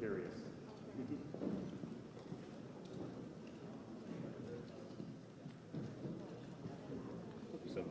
curious. Thank you so much.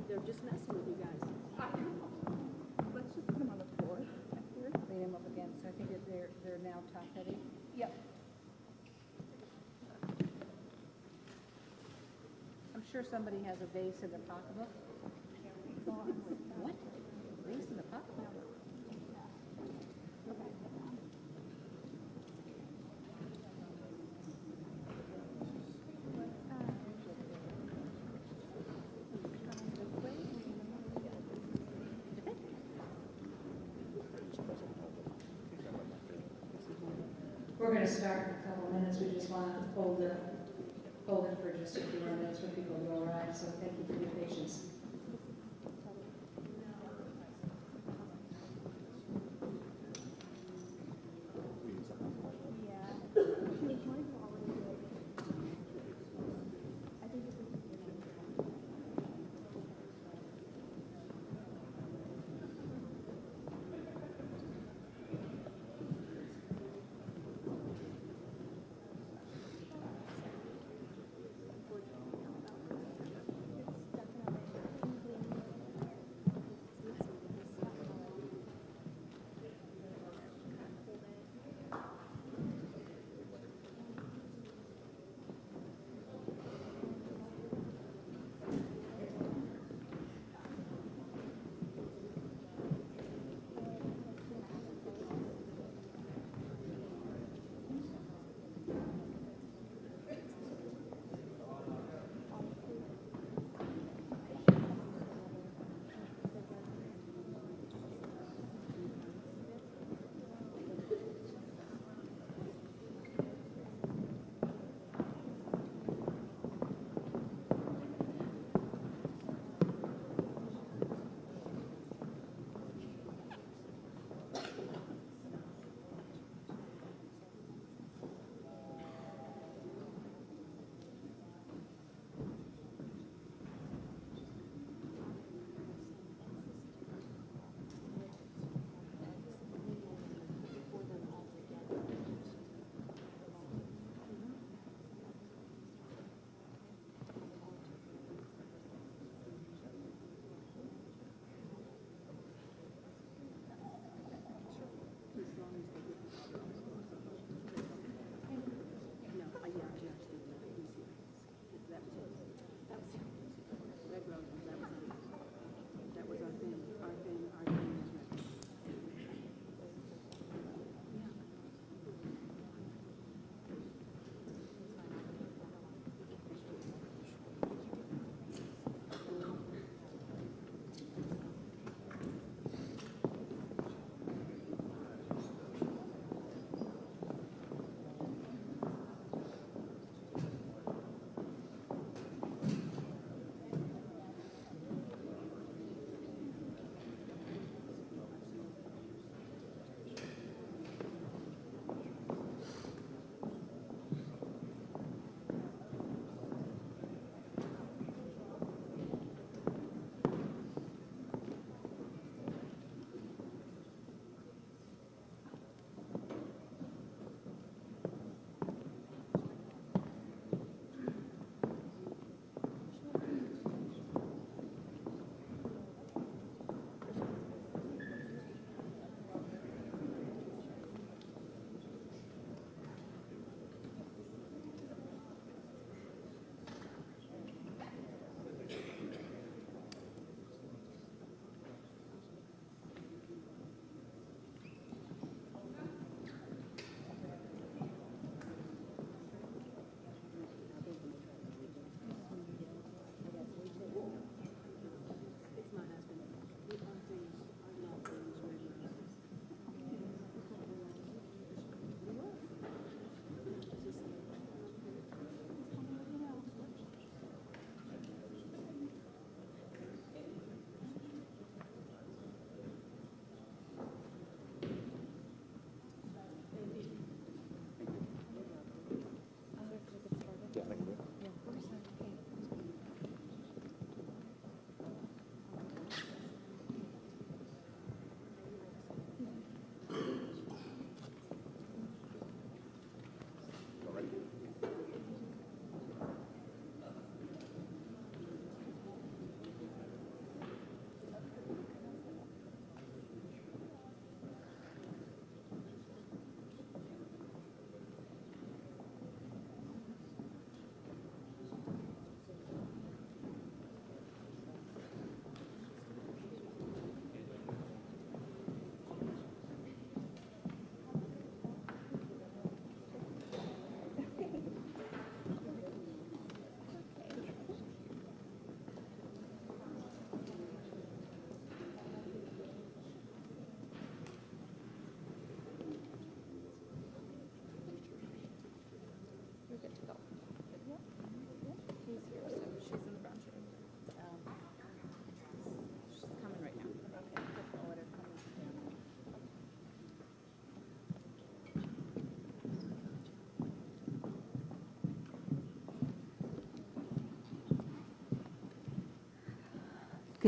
They're just messing with you guys. Let's just put them on the floor. Lean them up against, I think that they're now top heavy. Yep. I'm sure somebody has a vase in their pocketbook. What? Vase in the pocketbook? We're going to start in a couple of minutes. We just want to hold it for just a few minutes for people to arrive. So thank you for your patience.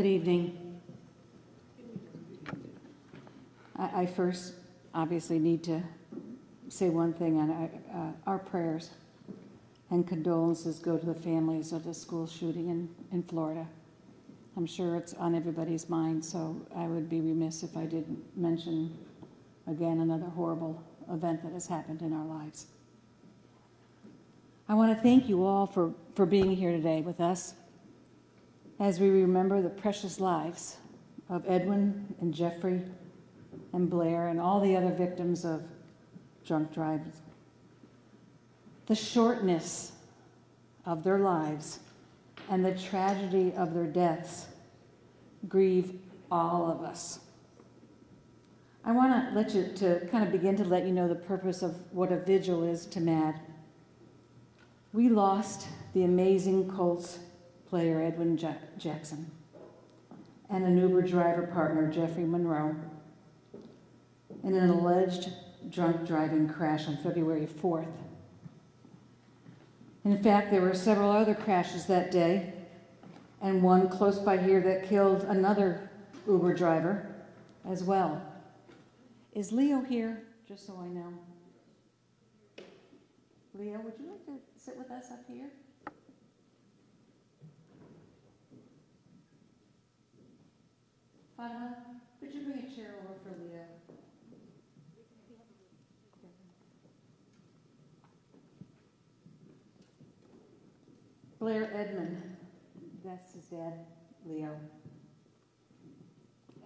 Good evening. I first obviously need to say one thing, and our prayers and condolences go to the families of the school shooting in Florida. I'm sure it's on everybody's mind, so I would be remiss if I didn't mention again another horrible event that has happened in our lives. I want to thank you all for being here today with us as we remember the precious lives of Edwin and Jeffrey and Blair and all the other victims of drunk driving. The shortness of their lives and the tragedy of their deaths grieve all of us. I want to begin to let you know the purpose of what a vigil is to MADD. We lost the amazing Colts player Edwin Jackson and an Uber driver partner, Jeffrey Monroe, in an alleged drunk driving crash on February 4th. In fact, there were several other crashes that day, and one close by here that killed another Uber driver as well. Is Leo here, just so I know? Leo, would you like to sit with us up here? Fatima, could you bring a chair over for Leo? Blair Edmond, that's his dad, Leo.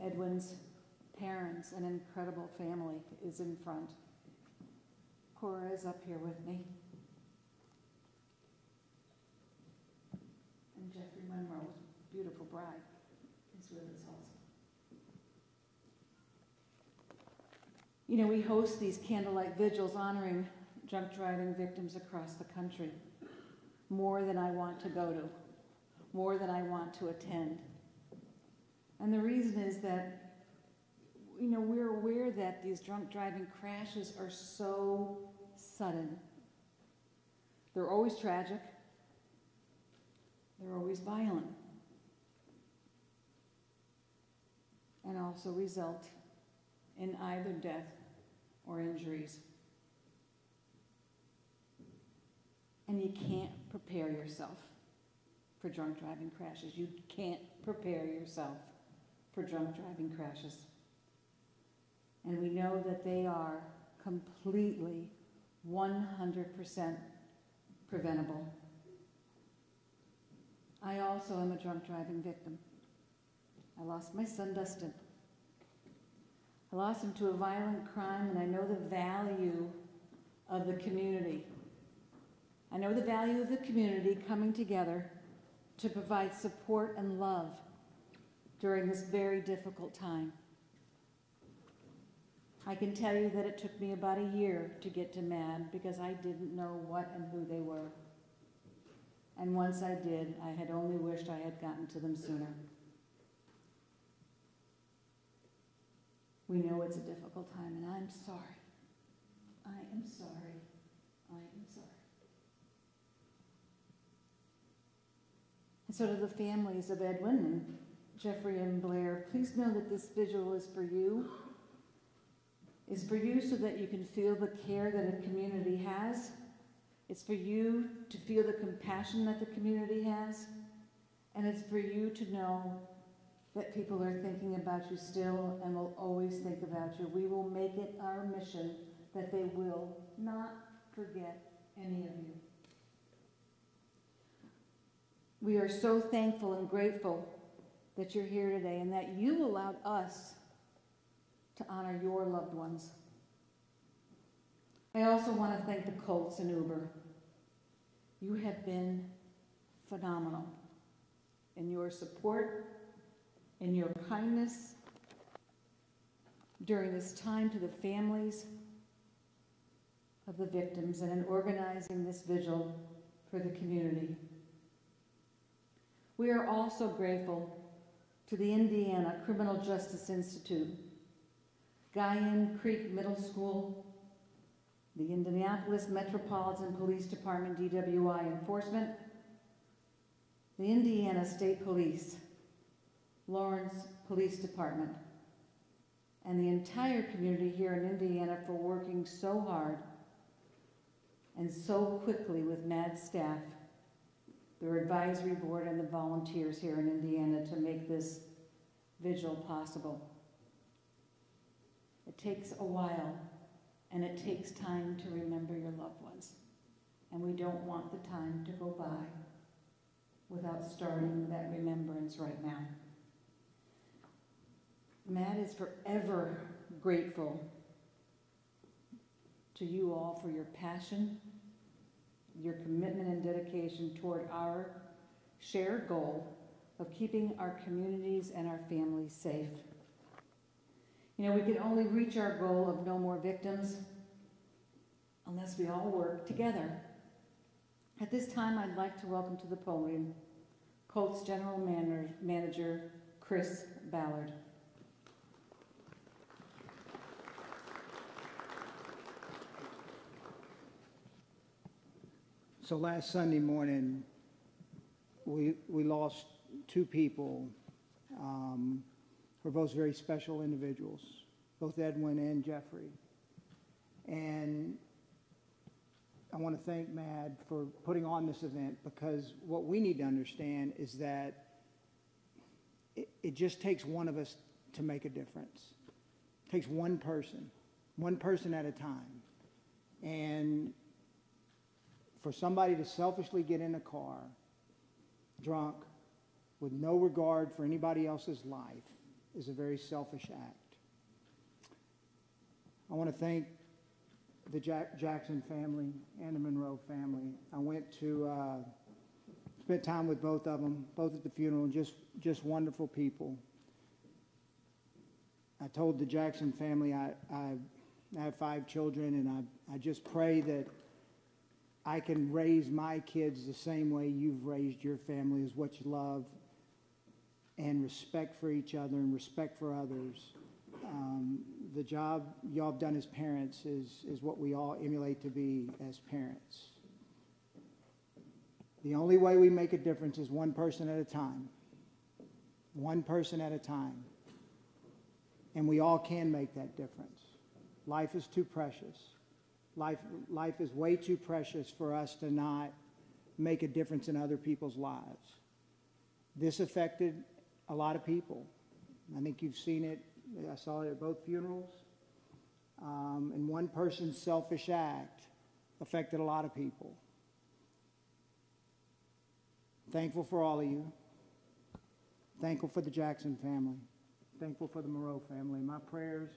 Edwin's parents, an incredible family, is in front. Cora is up here with me. And Jeffrey Monroe's beautiful bride is with us also. You know, we host these candlelight vigils honoring drunk driving victims across the country. More than I want to go to, more than I want to attend. And the reason is that, you know, we're aware that these drunk driving crashes are so sudden. They're always tragic. They're always violent. And also result in either death or injuries. And you can't prepare yourself for drunk driving crashes. You can't prepare yourself for drunk driving crashes. And we know that they are completely 100% preventable. I also am a drunk driving victim. I lost my son, Dustin. I lost him to a violent crime, and I know the value of the community. I know the value of the community coming together to provide support and love during this very difficult time. I can tell you that it took me about a year to get to MADD because I didn't know what and who they were. And once I did, I had only wished I had gotten to them sooner. We know it's a difficult time, and I'm sorry. I am sorry. I am sorry. And so to the families of Edwin and Jeffrey and Blair, please know that this vigil is for you. It's for you so that you can feel the care that a community has. It's for you to feel the compassion that the community has. And it's for you to know that people are thinking about you still and will always think about you. We will make it our mission that they will not forget any of you. We are so thankful and grateful that you're here today and that you allowed us to honor your loved ones. I also want to thank the Colts and Uber. You have been phenomenal in your support, in your kindness during this time to the families of the victims and in organizing this vigil for the community. We are also grateful to the Indiana Criminal Justice Institute, Guyan Creek Middle School, the Indianapolis Metropolitan Police Department DWI Enforcement, the Indiana State Police, Lawrence Police Department, and the entire community here in Indiana for working so hard and so quickly with MADD staff, their advisory board, and the volunteers here in Indiana to make this vigil possible. It takes a while, and it takes time to remember your loved ones. And we don't want the time to go by without starting that remembrance right now. MADD is forever grateful to you all for your passion, your commitment and dedication toward our shared goal of keeping our communities and our families safe. You know, we can only reach our goal of no more victims unless we all work together. At this time, I'd like to welcome to the podium Colts General Manager Chris Ballard. So last Sunday morning, we lost two people who are both very special individuals, both Edwin and Jeffrey. And I want to thank MADD for putting on this event, because what we need to understand is that it just takes one of us to make a difference. It takes one person at a time. And for somebody to selfishly get in a car, drunk, with no regard for anybody else's life, is a very selfish act. I want to thank the Jackson family and the Monroe family. I went to spent time with both of them, both at the funeral, just wonderful people. I told the Jackson family I have 5 children, and I just pray that I can raise my kids the same way you've raised your family, is what you love, and respect for each other and respect for others. The job y'all have done as parents is what we all emulate to be as parents. The only way we make a difference is one person at a time. One person at a time. And we all can make that difference. Life is too precious. Life is way too precious for us to not make a difference in other people's lives. This affected a lot of people. I think you've seen it. I saw it at both funerals. And one person's selfish act affected a lot of people. Thankful for all of you. Thankful for the Jackson family. Thankful for the Monroe family. My prayers,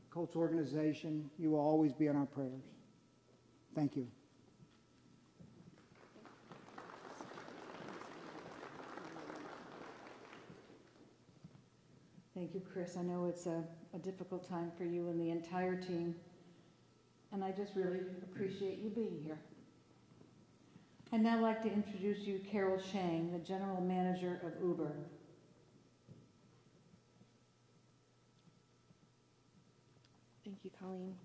Colts organization, you will always be in our prayers. Thank you. Thank you, Chris. I know it's a difficult time for you and the entire team, and I just really appreciate you being here. I'd now like to introduce you Carol Shang, the General Manager of Uber. Thank you, Colleen.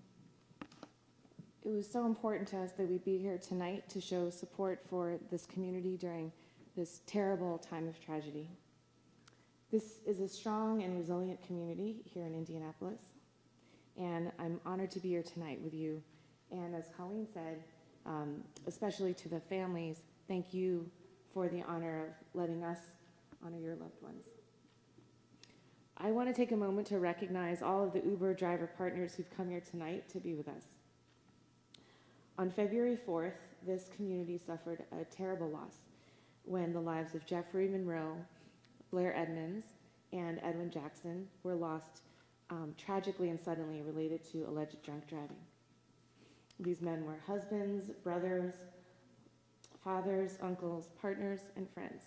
It was so important to us that we be here tonight to show support for this community during this terrible time of tragedy. This is a strong and resilient community here in Indianapolis, and I'm honored to be here tonight with you. And as Colleen said, especially to the families, thank you for the honor of letting us honor your loved ones. I want to take a moment to recognize all of the Uber driver partners who've come here tonight to be with us. On February 4th, this community suffered a terrible loss when the lives of Jeffrey Monroe, Blair Edmonds, and Edwin Jackson were lost tragically and suddenly related to alleged drunk driving. These men were husbands, brothers, fathers, uncles, partners, and friends.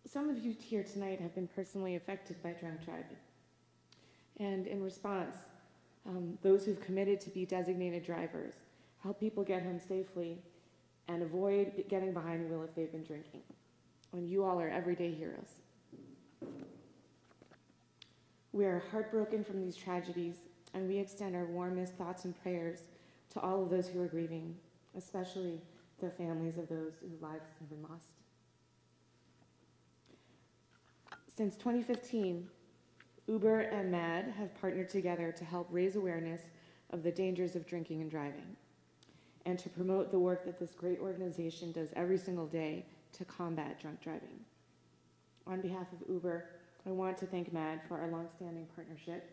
Some of you here tonight have been personally affected by drunk driving. And in response, those who've committed to be designated drivers help people get home safely and avoid getting behind the wheel if they've been drinking. And you all are everyday heroes. We are heartbroken from these tragedies, and we extend our warmest thoughts and prayers to all of those who are grieving, especially the families of those whose lives have been lost. Since 2015, Uber and MADD have partnered together to help raise awareness of the dangers of drinking and driving, and to promote the work that this great organization does every single day to combat drunk driving. On behalf of Uber, I want to thank MADD for our longstanding partnership,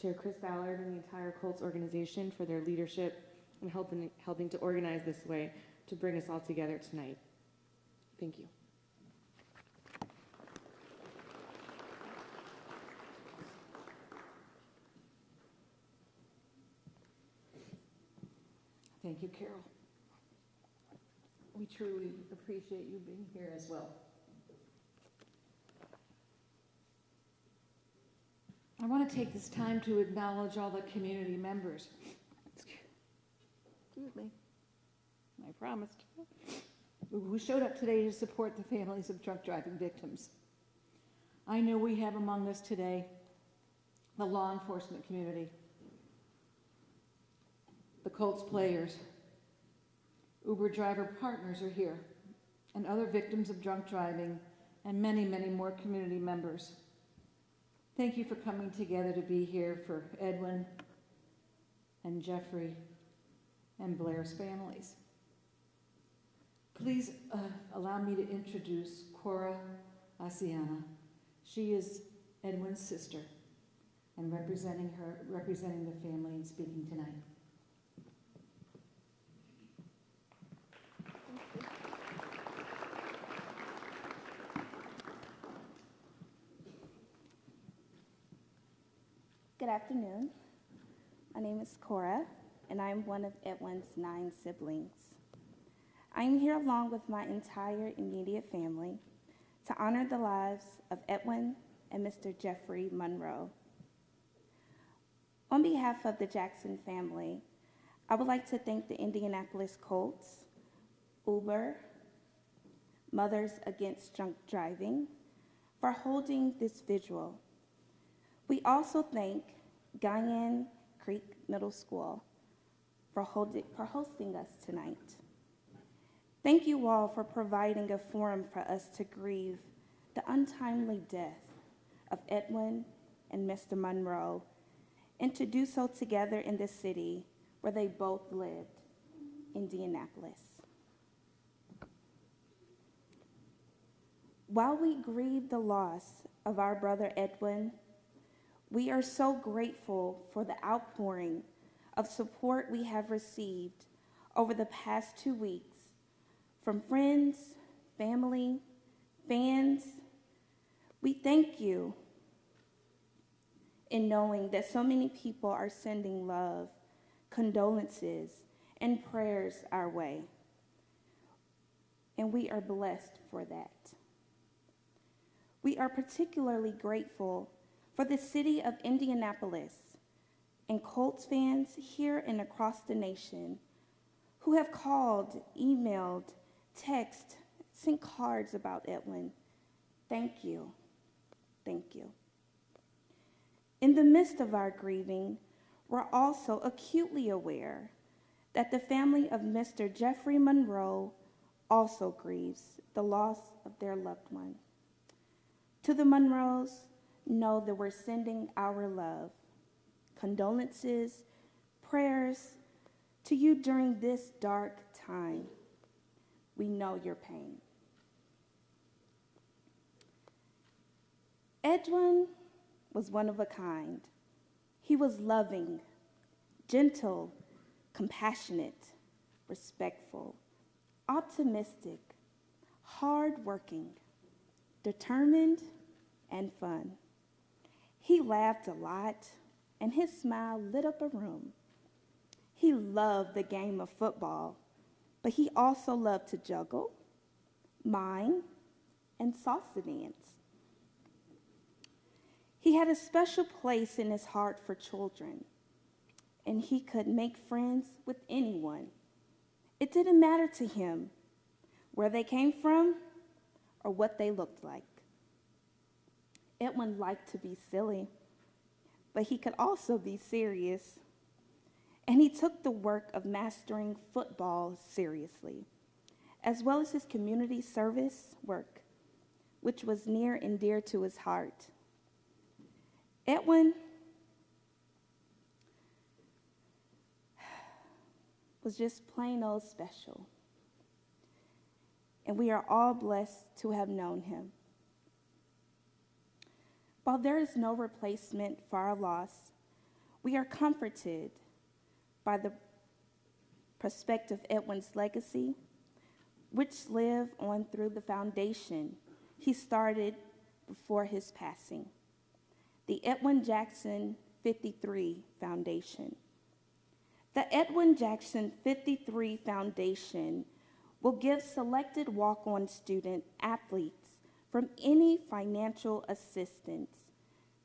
Chair Chris Ballard and the entire Colts organization for their leadership and helping to organize this way to bring us all together tonight. Thank you. Thank you, Carol. We truly appreciate you being here as well. I want to take this time to acknowledge all the community members. Excuse me. I promised. Who showed up today to support the families of drunk driving victims. I know we have among us today the law enforcement community, the Colts players, Uber driver partners are here, and other victims of drunk driving, and many, many more community members. Thank you for coming together to be here for Edwin and Jeffrey and Blair's families. Please allow me to introduce Cora Asiana. She is Edwin's sister and representing the family and speaking tonight. Good afternoon. My name is Cora, and I'm one of Edwin's 9 siblings. I am here along with my entire immediate family to honor the lives of Edwin and Mr. Jeffrey Monroe. On behalf of the Jackson family, I would like to thank the Indianapolis Colts, Uber, Mothers Against Drunk Driving for holding this vigil. We also thank Guyan Creek Middle School for hosting us tonight. Thank you all for providing a forum for us to grieve the untimely death of Edwin and Mr. Monroe, and to do so together in the city where they both lived, Indianapolis. While we grieve the loss of our brother Edwin, we are so grateful for the outpouring of support we have received over the past 2 weeks from friends, family, fans. We thank you in knowing that so many people are sending love, condolences, and prayers our way. And we are blessed for that. We are particularly grateful for the city of Indianapolis and Colts fans here and across the nation who have called, emailed, texted, sent cards about Edwin. Thank you. Thank you. In the midst of our grieving, we're also acutely aware that the family of Mr. Jeffrey Monroe also grieves the loss of their loved one. To the Monroes, know that we're sending our love, condolences, prayers to you during this dark time. We know your pain. Edwin was one of a kind. He was loving, gentle, compassionate, respectful, optimistic, hardworking, determined, and fun. He laughed a lot, and his smile lit up a room. He loved the game of football, but he also loved to juggle, mime, and salsa dance. He had a special place in his heart for children, and he could make friends with anyone. It didn't matter to him where they came from or what they looked like. Edwin liked to be silly, but he could also be serious. And he took the work of mastering football seriously, as well as his community service work, which was near and dear to his heart. Edwin was just plain old special, and we are all blessed to have known him. While there is no replacement for our loss, we are comforted by the prospect of Edwin's legacy, which live on through the foundation he started before his passing, the Edwin Jackson 53 Foundation. The Edwin Jackson 53 Foundation will give selected walk-on student athletes from any financial assistance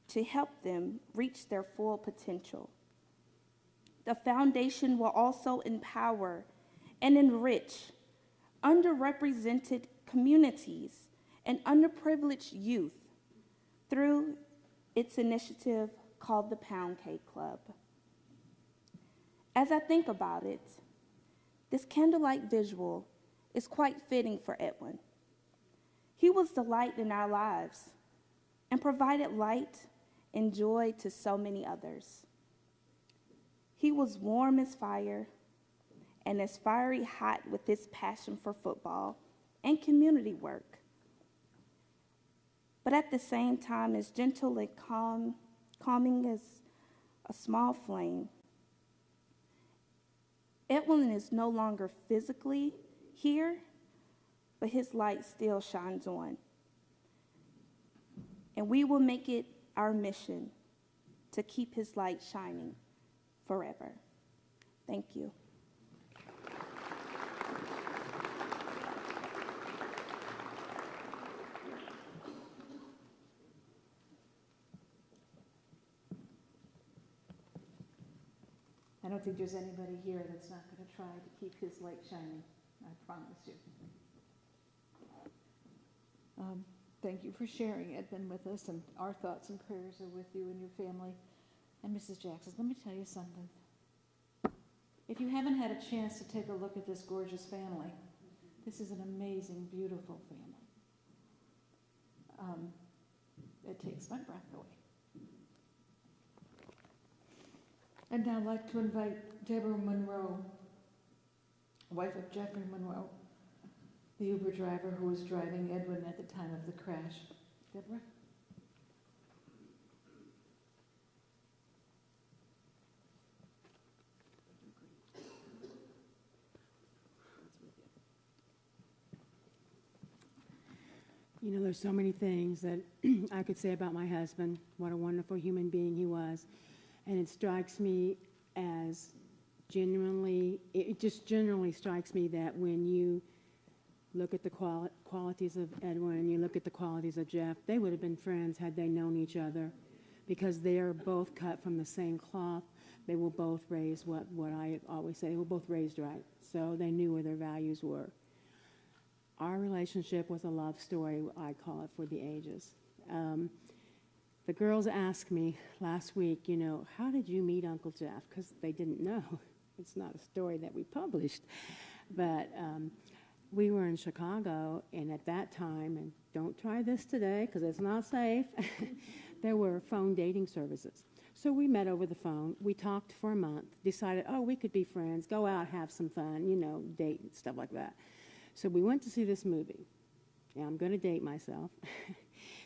to help them reach their full potential. The foundation will also empower and enrich underrepresented communities and underprivileged youth through its initiative called the Pound Cake Club. As I think about it, this candlelight visual is quite fitting for Edwin. He was the light in our lives and provided light and joy to so many others. He was warm as fire and as fiery hot with his passion for football and community work, but at the same time as gentle and calming as a small flame. Edwin is no longer physically here, but his light still shines on. And we will make it our mission to keep his light shining forever. Thank you. I don't think there's anybody here that's not going to try to keep his light shining. I promise you. Thank you for sharing, Edwin, with us, and our thoughts and prayers are with you and your family. And Mrs. Jackson, let me tell you something. If you haven't had a chance to take a look at this gorgeous family, this is an amazing, beautiful family. It takes my breath away. And now I'd like to invite Deborah Monroe, wife of Jeffrey Monroe, the Uber driver who was driving Edwin at the time of the crash. Deborah? You know, there's so many things that I could say about my husband, what a wonderful human being he was. And it strikes me as it just generally strikes me that when you look at the qualities of Edwin and you look at the qualities of Jeff, they would have been friends had they known each other, because they are both cut from the same cloth. They were both raised, what I always say, they were both raised right. So they knew where their values were. Our relationship was a love story, I call it, for the ages. The girls asked me last week, you know, how did you meet Uncle Jeff? Because they didn't know. It's not a story that we published. But we were in Chicago, and at that time, and don't try this today because it's not safe, there were phone dating services. So we met over the phone. We talked for a month, decided, oh, we could be friends, go out, have some fun, you know, date and stuff like that. So we went to see this movie. Yeah, I'm going to date myself.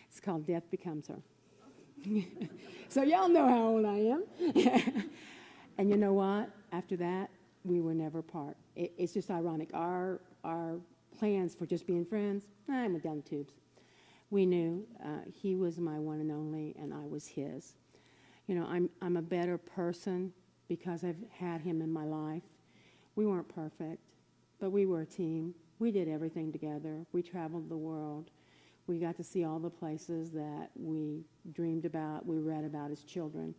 It's called Death Becomes Her. So y'all know how old I am. And you know what? After that, we were never apart. It's just ironic. Our plans for just being friends, I went down the tubes. We knew he was my one and only, and I was his. You know, I'm a better person because I've had him in my life. We weren't perfect, but we were a team. We did everything together. We traveled the world. We got to see all the places that we dreamed about, we read about as children.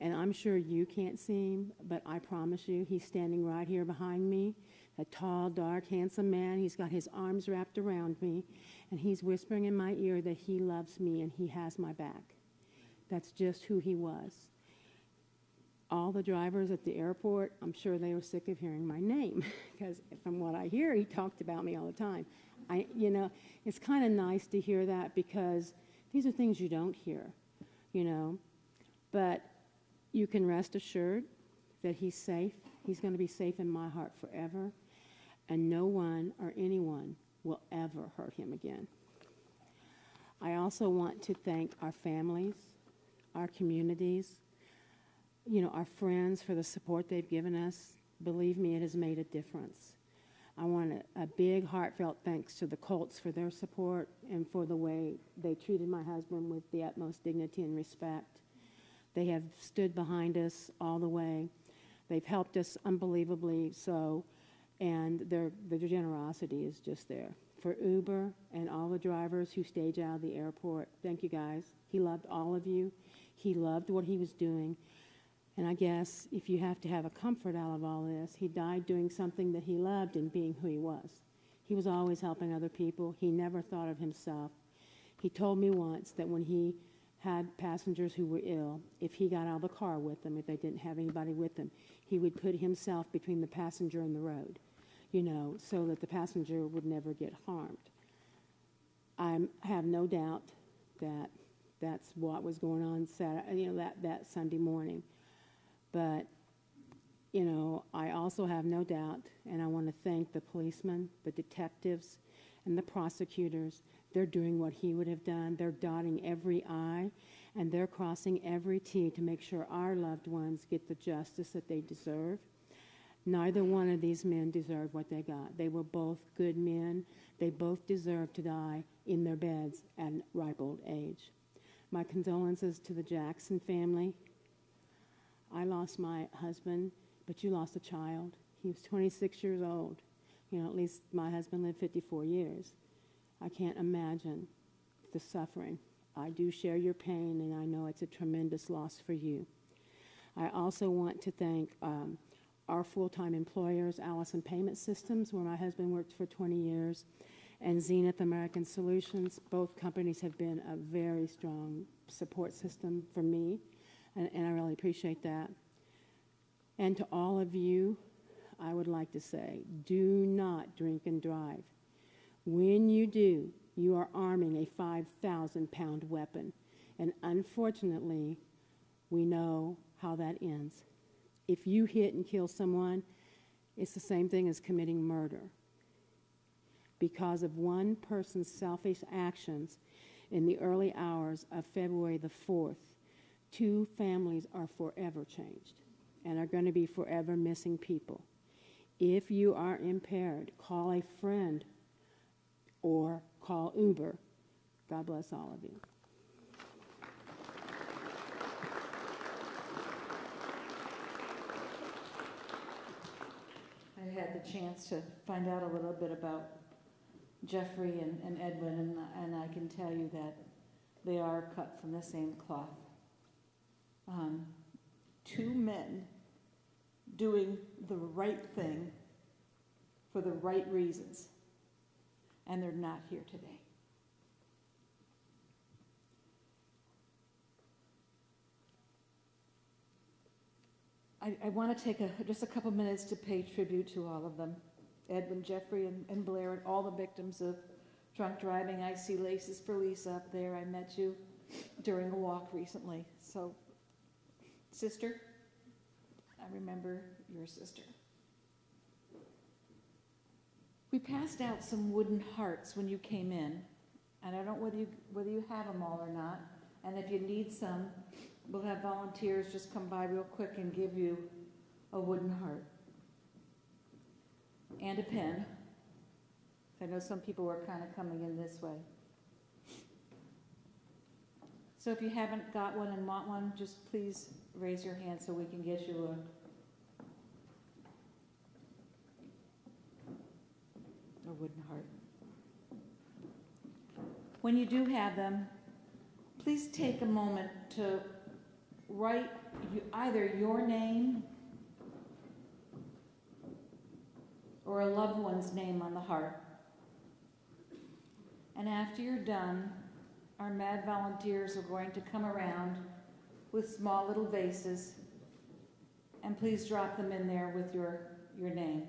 And I'm sure you can't see him, but I promise you, he's standing right here behind me, a tall, dark, handsome man. He's got his arms wrapped around me, and he's whispering in my ear that he loves me and he has my back. That's just who he was. All the drivers at the airport, I'm sure they were sick of hearing my name, because from what I hear, he talked about me all the time. It's kind of nice to hear that because these are things you don't hear, But you can rest assured that he's safe. He's going to be safe in my heart forever, and no one or anyone will ever hurt him again. I also want to thank our families, our communities, our friends for the support they've given us. Believe me, it has made a difference. I want a big heartfelt thanks to the Colts for their support and for the way they treated my husband with the utmost dignity and respect. They have stood behind us all the way. They've helped us unbelievably so, and their generosity is just there. For Uber and all the drivers who stage out of the airport, thank you guys. He loved all of you. He loved what he was doing. And I guess if you have to have a comfort out of all this, he died doing something that he loved and being who he was. He was always helping other people. He never thought of himself. He told me once that when he had passengers who were ill, if he got out of the car with them, if they didn't have anybody with them, he would put himself between the passenger and the road, so that the passenger would never get harmed. I have no doubt that that's what was going on Saturday, that Sunday morning. But, I also have no doubt, and I want to thank the policemen, the detectives, and the prosecutors. They're doing what he would have done. They're dotting every I, and they're crossing every T to make sure our loved ones get the justice that they deserve. Neither one of these men deserved what they got. They were both good men. They both deserved to die in their beds at ripe old age. My condolences to the Jackson family. I lost my husband, but you lost a child. He was 26 years old. At least my husband lived 54 years. I can't imagine the suffering. I do share your pain, and I know it's a tremendous loss for you. I also want to thank our full-time employers, Allison Payment Systems, where my husband worked for 20 years, and Zenith American Solutions. Both companies have been a very strong support system for me, and I really appreciate that. And to all of you, I would like to say, do not drink and drive. When you do, you are arming a 5,000-pound weapon, and unfortunately, we know how that ends. If you hit and kill someone, it's the same thing as committing murder. Because of one person's selfish actions in the early hours of February the 4th, 2 families are forever changed and are going to be forever missing people. If you are impaired, call a friend or call Uber. God bless all of you. I had the chance to find out a little bit about Jeffrey and Edwin, and I can tell you that they are cut from the same cloth. 2 men doing the right thing for the right reasons, and they're not here today. I want to take just a couple minutes to pay tribute to all of them. Edwin, Jeffrey, and Blair, and all the victims of drunk driving. I see Laces for Lisa up there. I met you during a walk recently. So, sister, I remember your sister. We passed out some wooden hearts when you came in, and I don't know whether you have them all or not. And if you need some, we'll have volunteers just come by real quick and give you a wooden heart and a pen. I know some people were kind of coming in this way. So if you haven't got one and want one, just please raise your hand so we can get you a wooden heart. When you do have them, please take a moment to write either your name or a loved one's name on the heart. And after you're done, our MADD volunteers are going to come around with small little vases, and please drop them in there with your name.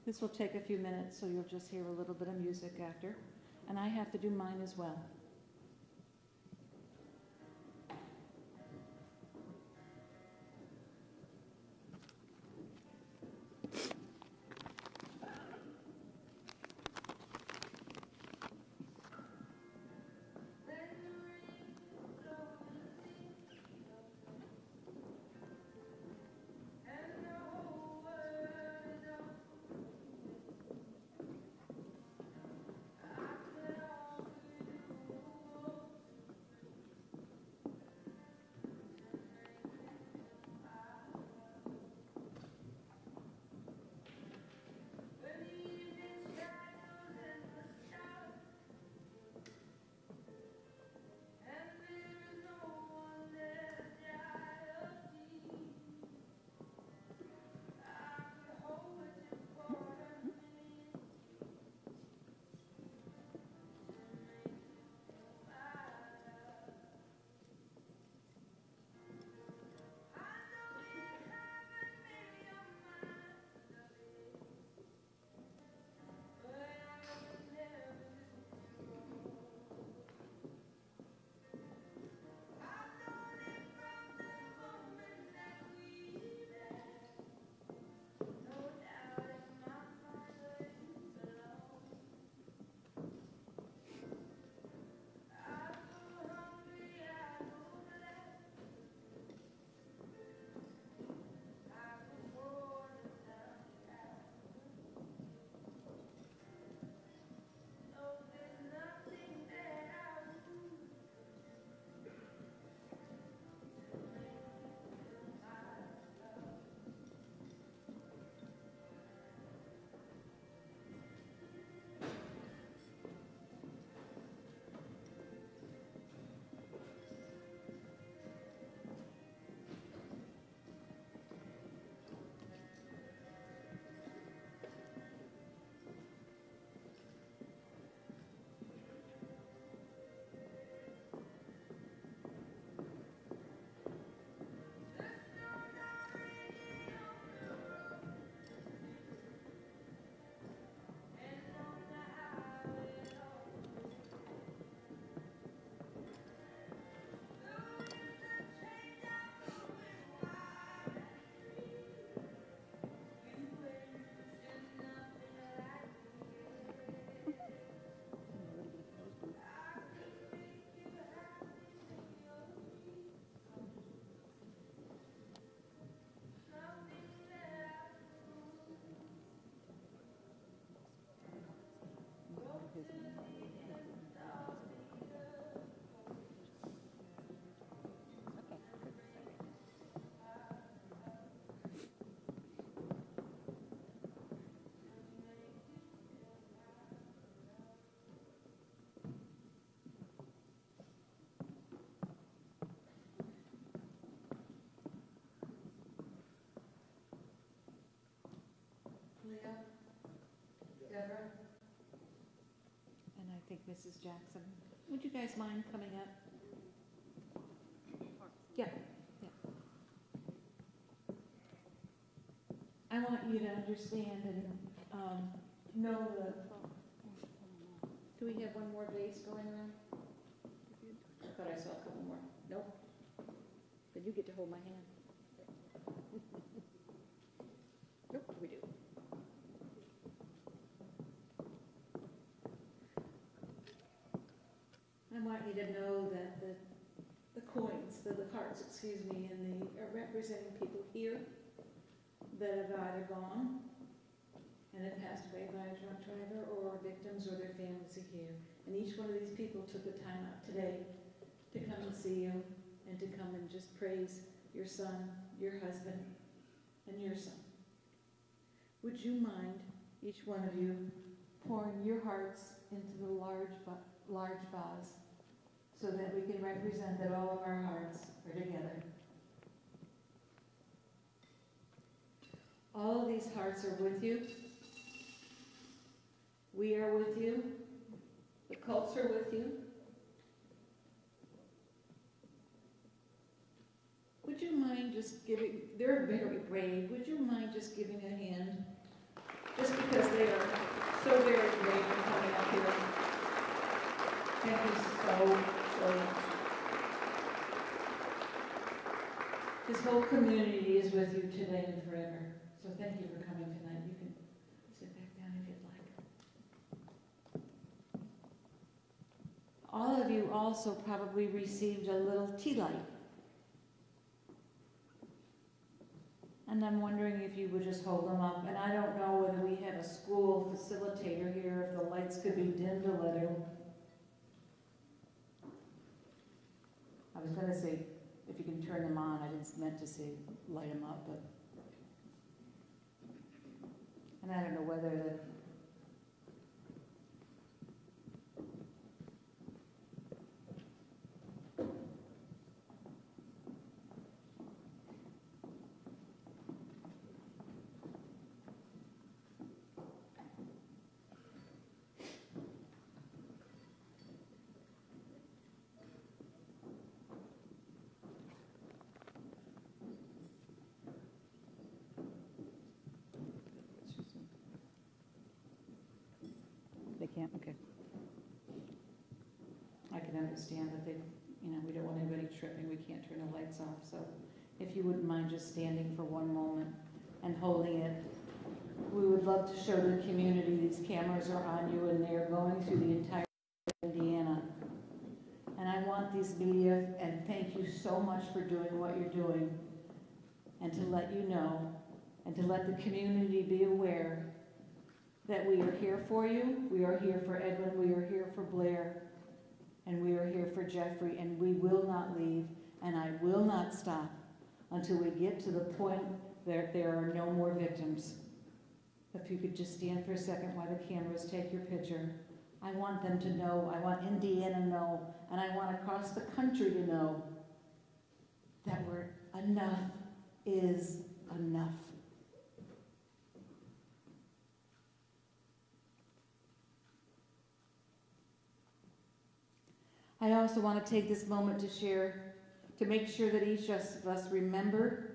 This will take a few minutes, so you'll just hear a little bit of music after. And I have to do mine as well. Deborah? And I think Mrs. Jackson. Would you guys mind coming up? Yeah, yeah. I want you to understand and know the. Do we have one more vase going around? I thought I saw a couple more. Nope. Then you get to hold my hand. Nope, we do. I want you to know that the coins, the hearts, excuse me, and they are representing people here that have either gone and have passed away by a drunk driver, or victims or their families are here. And each one of these people took the time out today to come and see you and to come and just praise your son, your husband, and your son. Would you mind, each one of you, pouring your hearts into the large vase so that we can represent that all of our hearts are together? All of these hearts are with you. We are with you. The Colts are with you. Would you mind just giving, they're very brave, would you mind just giving a hand? Just because Thank you so much. This whole community is with you today and forever. So thank you for coming tonight. You can sit back down if you'd like. All of you also probably received a little tea light. And I'm wondering if you would just hold them up. And I don't know whether we have a school facilitator here, if the lights could be dimmed a little. I was going to say, if you can turn them on, I didn't meant to say light them up, but. And I don't know whether the. They can't, okay. I can understand that they, we don't want anybody tripping, we can't turn the lights off, so if you wouldn't mind just standing for one moment and holding it. We would love to show the community these cameras are on you and they're going through the entire Indiana. And I want these media, and thank you so much for doing what you're doing, and to let you know, and to let the community be aware that we are here for you, we are here for Edwin, we are here for Blair, and we are here for Jeffrey, and we will not leave, and I will not stop until we get to the point that there are no more victims. If you could just stand for a second while the cameras take your picture. I want them to know, I want Indiana to know, and I want across the country to know that enough is enough. I also want to take this moment to make sure that each of us remember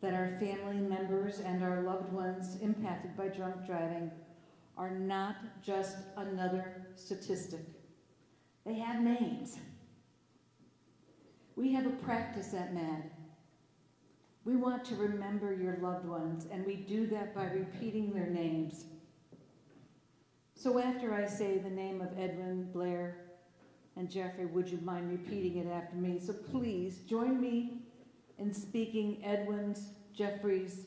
that our family members and our loved ones impacted by drunk driving are not just another statistic. They have names. We have a practice at MADD. We want to remember your loved ones, and we do that by repeating their names. So after I say the name of Edwin, Blair, and Jeffrey, would you mind repeating it after me? So please join me in speaking Edwin's, Jeffrey's,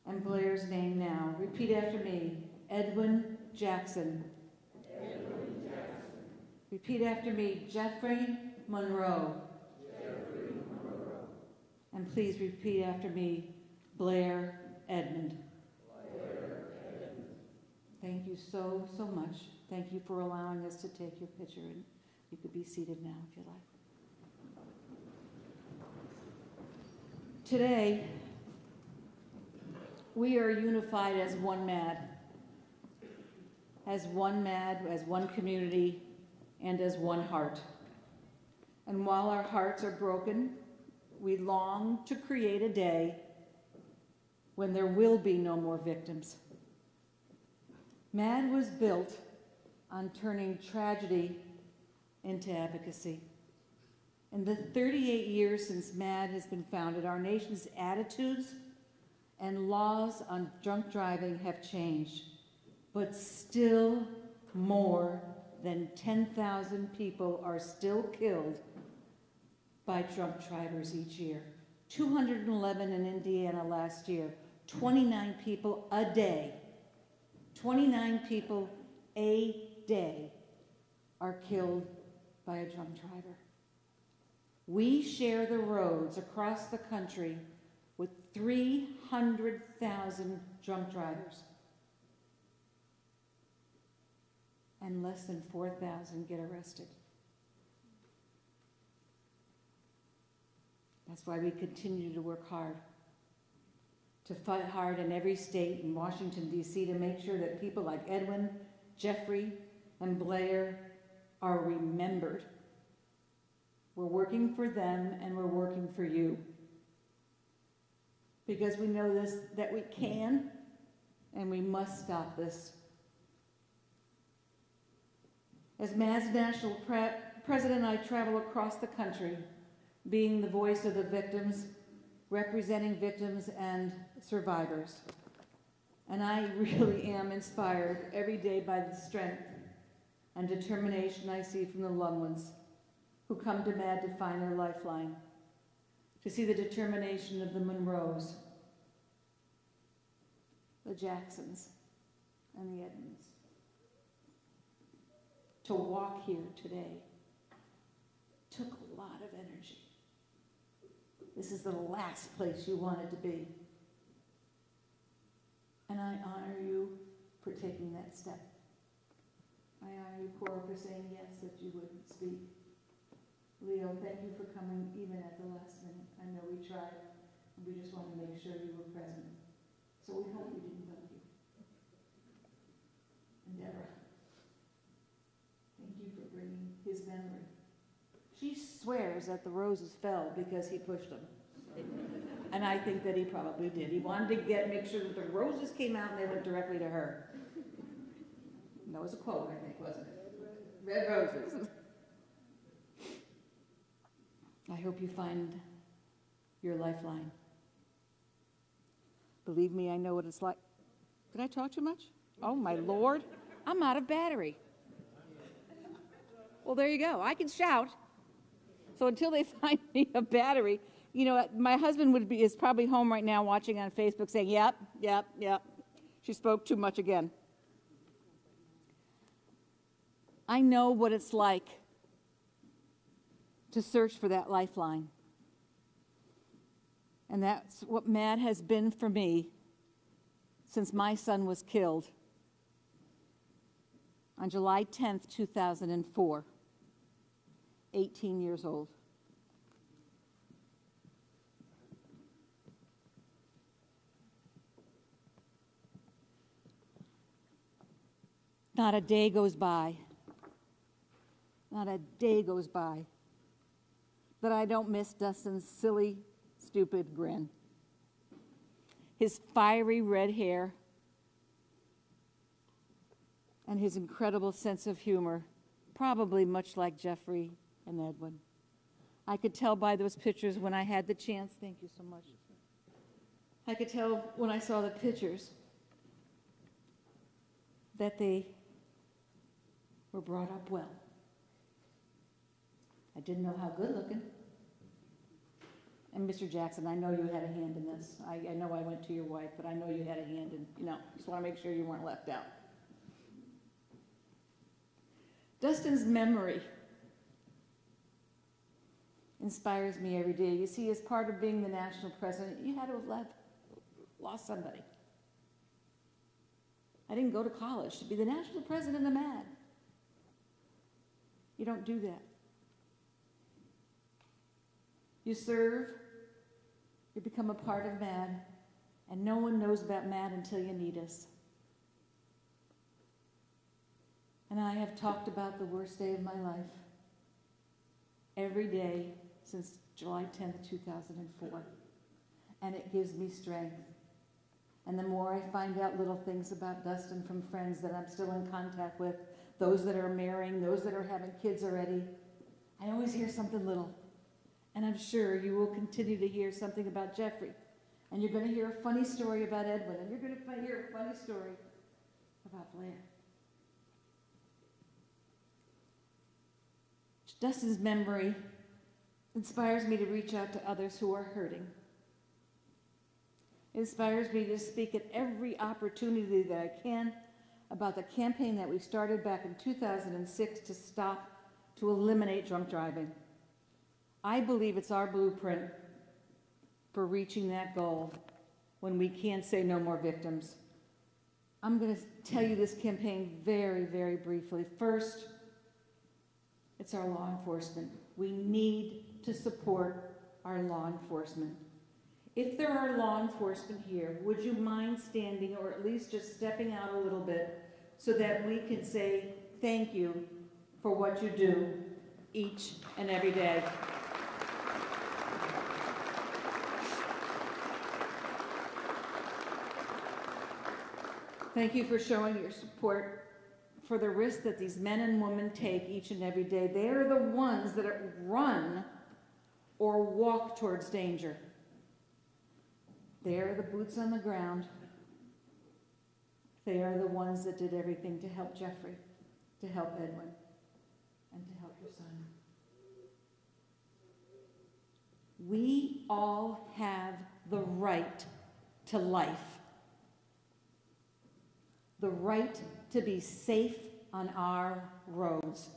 and Blair's name now. Repeat after me. Edwin Jackson. Edwin Jackson. Repeat after me. Jeffrey Monroe. Jeffrey Monroe. And please repeat after me. Blair Edmond. Blair Edmond. Thank you so, so much. Thank you for allowing us to take your picture. And you could be seated now if you like. Today, we are unified as one MADD, as one community, and as one heart. And while our hearts are broken, we long to create a day when there will be no more victims. MADD was built on turning tragedy into advocacy. In the 38 years since MADD has been founded, our nation's attitudes and laws on drunk driving have changed, but still more than 10,000 people are still killed by drunk drivers each year. 211 in Indiana last year, 29 people a day. 29 people a day are killed by a drunk driver. We share the roads across the country with 300,000 drunk drivers. And less than 4,000 get arrested. That's why we continue to work hard, to fight hard in every state in Washington, D.C. to make sure that people like Edwin, Jeffrey, and Blair are remembered. We're working for them and we're working for you. Because we know that we can and we must stop this. As MADD's national president, I travel across the country, being the voice of the victims, representing victims and survivors. And I really am inspired every day by the strength and determination I see from the loved ones who come to MADD to find their lifeline, to see the determination of the Monroes, the Jacksons, and the Edmonds. To walk here today took a lot of energy. This is the last place you wanted to be. And I honor you for taking that step. I honor you, Cora, for saying yes, that you would speak. Leo, thank you for coming even at the last minute. I know we tried, and we just want to make sure you were present. So we hope we didn't bug you. And Deborah, thank you for bringing his memory. She swears that the roses fell because he pushed them. And I think that he probably did. He wanted to make sure that the roses came out and they went directly to her. And that was a quote, I think, wasn't it? Red roses. I hope you find your lifeline. Believe me, I know what it's like. Did I talk too much? Oh, my Lord. I'm out of battery. Well, there you go. I can shout. So until they find me a battery, you know, my husband is probably home right now watching on Facebook saying, yep. She spoke too much again. I know what it's like to search for that lifeline. And that's what MADD has been for me since my son was killed on July 10th, 2004, 18 years old. Not a day goes by that I don't miss Dustin's silly, stupid grin. His fiery red hair and his incredible sense of humor, probably much like Jeffrey and Edwin. I could tell by those pictures when I had the chance, thank you so much. I could tell when I saw the pictures that they were brought up well. I didn't know how good looking. And Mr. Jackson, I know you had a hand in this. I know I went to your wife, but I know you had a hand in, just want to make sure you weren't left out. Dustin's memory inspires me every day. You see, as part of being the national president, you had to have lost somebody. I didn't go to college to be the national president of MADD. You don't do that. You serve, you become a part of MADD, and no one knows about MADD until you need us. And I have talked about the worst day of my life every day since July 10th, 2004. And it gives me strength. And the more I find out little things about Dustin from friends that I'm still in contact with, those that are marrying, those that are having kids already, I always hear something little. And I'm sure you will continue to hear something about Jeffrey. And you're going to hear a funny story about Edwin. And you're going to hear a funny story about Blair. Dustin's memory inspires me to reach out to others who are hurting. It inspires me to speak at every opportunity that I can about the campaign that we started back in 2006 to eliminate drunk driving. I believe it's our blueprint for reaching that goal when we can't say no more victims. I'm going to tell you this campaign very, very briefly. First, it's our law enforcement. We need to support our law enforcement. If there are law enforcement here, would you mind standing or at least just stepping out a little bit so that we can say thank you for what you do each and every day? Thank you for showing your support for the risk that these men and women take each and every day. They are the ones that run or walk towards danger. They are the boots on the ground. They are the ones that did everything to help Jeffrey, to help Edwin, and to help your son. We all have the right to life, the right to be safe on our roads.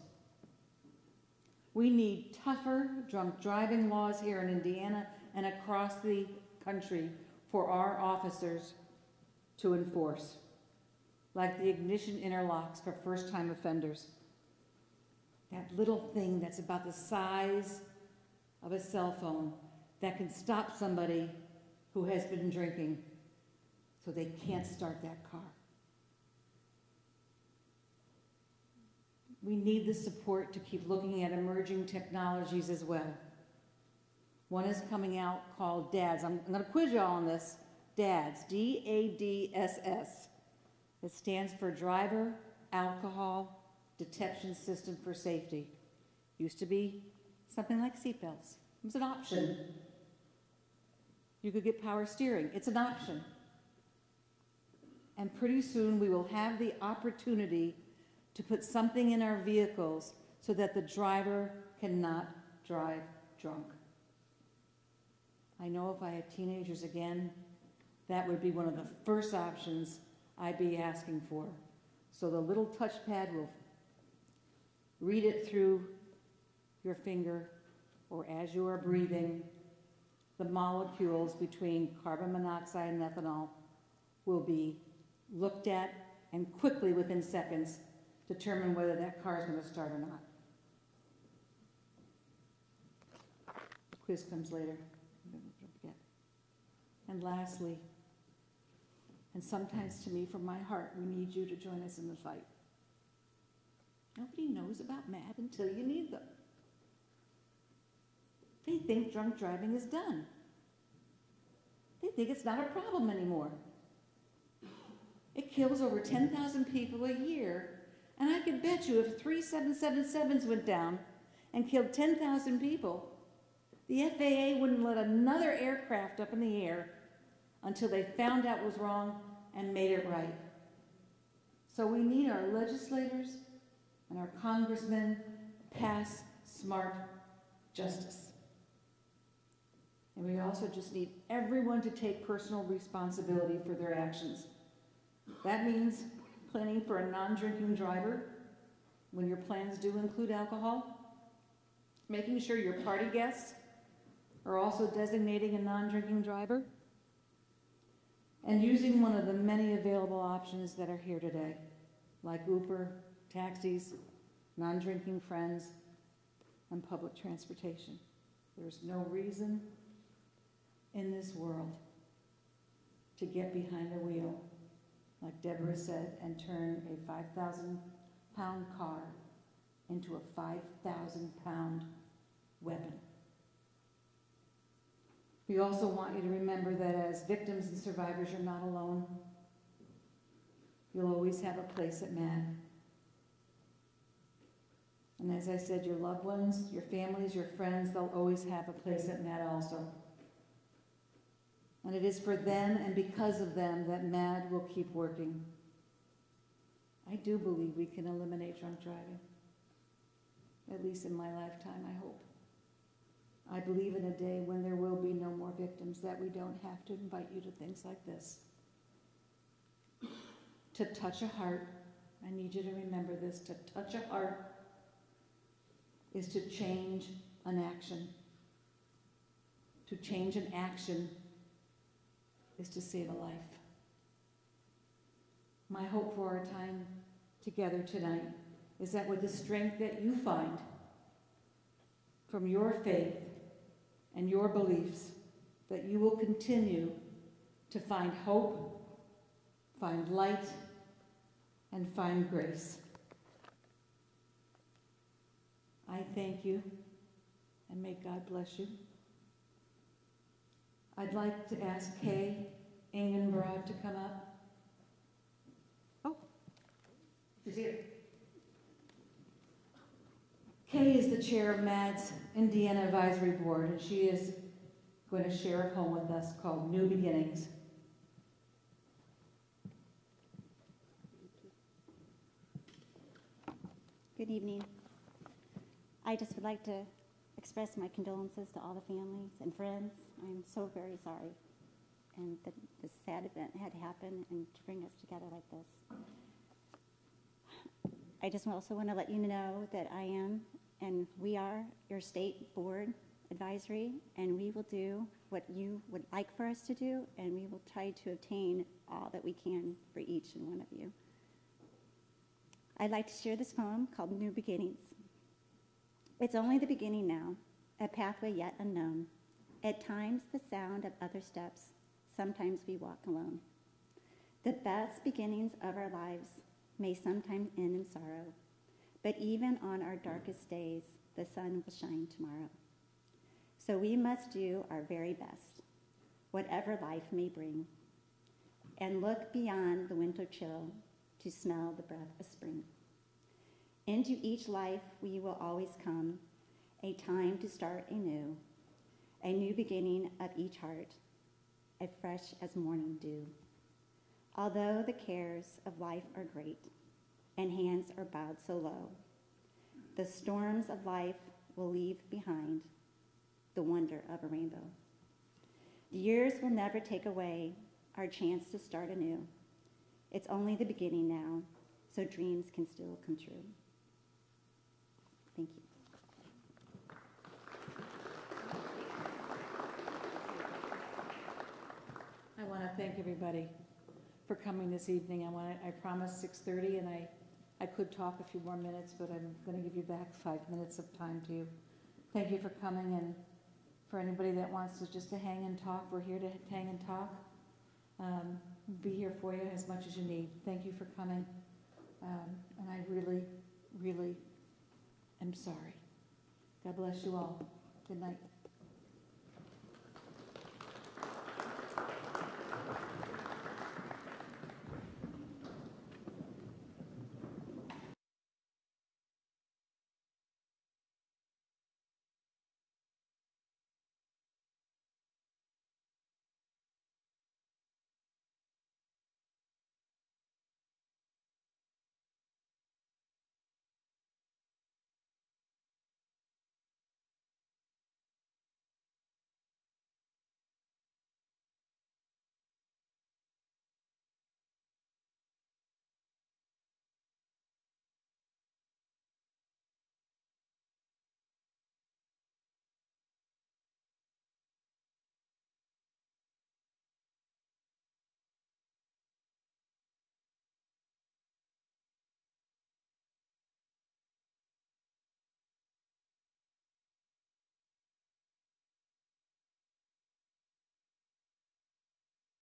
We need tougher drunk driving laws here in Indiana and across the country for our officers to enforce, like the ignition interlocks for first-time offenders. That little thing that's about the size of a cell phone that can stop somebody who has been drinking so they can't start that car. We need the support to keep looking at emerging technologies as well. One is coming out called DADS. I'm going to quiz y'all on this. DADS, D-A-D-S-S. It stands for Driver Alcohol Detection System for Safety. Used to be something like seatbelts. It was an option. You could get power steering. It's an option. And pretty soon we will have the opportunity to put something in our vehicles so that the driver cannot drive drunk. I know if I had teenagers again, that would be one of the first options I'd be asking for. So the little touchpad will read it through your finger, or as you are breathing, the molecules between carbon monoxide and ethanol will be looked at and quickly, within seconds, determine whether that car is going to start or not. The quiz comes later. Don't forget. And lastly, and sometimes to me from my heart, we need you to join us in the fight. Nobody knows about MADD until you need them. They think drunk driving is done. They think it's not a problem anymore. It kills over 10,000 people a year. And I could bet you if 3 777s went down and killed 10,000 people, the FAA wouldn't let another aircraft up in the air until they found out what was wrong and made it right. So we need our legislators and our congressmen pass smart justice. And we also just need everyone to take personal responsibility for their actions. That means planning for a non-drinking driver when your plans do include alcohol, making sure your party guests are also designating a non-drinking driver, and using one of the many available options that are here today, like Uber, taxis, non-drinking friends, and public transportation. There's no reason in this world to get behind a wheel, like Deborah said, and turn a 5,000-pound car into a 5,000-pound weapon. We also want you to remember that as victims and survivors, you're not alone. You'll always have a place at MADD. And as I said, your loved ones, your families, your friends, they'll always have a place at MADD also. And it is for them and because of them that MADD will keep working. I do believe we can eliminate drunk driving, at least in my lifetime, I hope. I believe in a day when there will be no more victims, that we don't have to invite you to things like this. To touch a heart, I need you to remember this, to touch a heart is to change an action. To change an action is to save a life. My hope for our time together tonight is that with the strength that you find from your faith and your beliefs, that you will continue to find hope, find light, and find grace. I thank you, and may God bless you. I'd like to ask Kay Ingenbrod to come up. Oh, she's here. chair of MADD's Indiana Advisory Board, and she is going to share a poem with us called New Beginnings. Good evening. I just would like to express my condolences to all the families and friends. I'm so very sorry, and that this sad event had happened and to bring us together like this. I just also want to let you know that I am, and we are, your state board advisory, and we will do what you would like for us to do, and we will try to obtain all that we can for each and one of you. I'd like to share this poem called New Beginnings. It's only the beginning now, a pathway yet unknown. At times, the sound of other steps. Sometimes we walk alone. The best beginnings of our lives may sometimes end in sorrow, but even on our darkest days, the sun will shine tomorrow. So we must do our very best, whatever life may bring, and look beyond the winter chill to smell the breath of spring. Into each life we will always come, a time to start anew, a new beginning of each heart, as fresh as morning dew. Although the cares of life are great, and hands are bowed so low, the storms of life will leave behind the wonder of a rainbow. The years will never take away our chance to start anew. It's only the beginning now, so dreams can still come true. Thank you. I want to thank everybody for coming this evening. I promised 6:30, and I could talk a few more minutes, but I'm going to give you back 5 minutes of time to thank you for coming, and for anybody that wants to just to hang and talk, we're here to hang and talk. Be here for you as much as you need. Thank you for coming, and I really, really am sorry. God bless you all. Good night.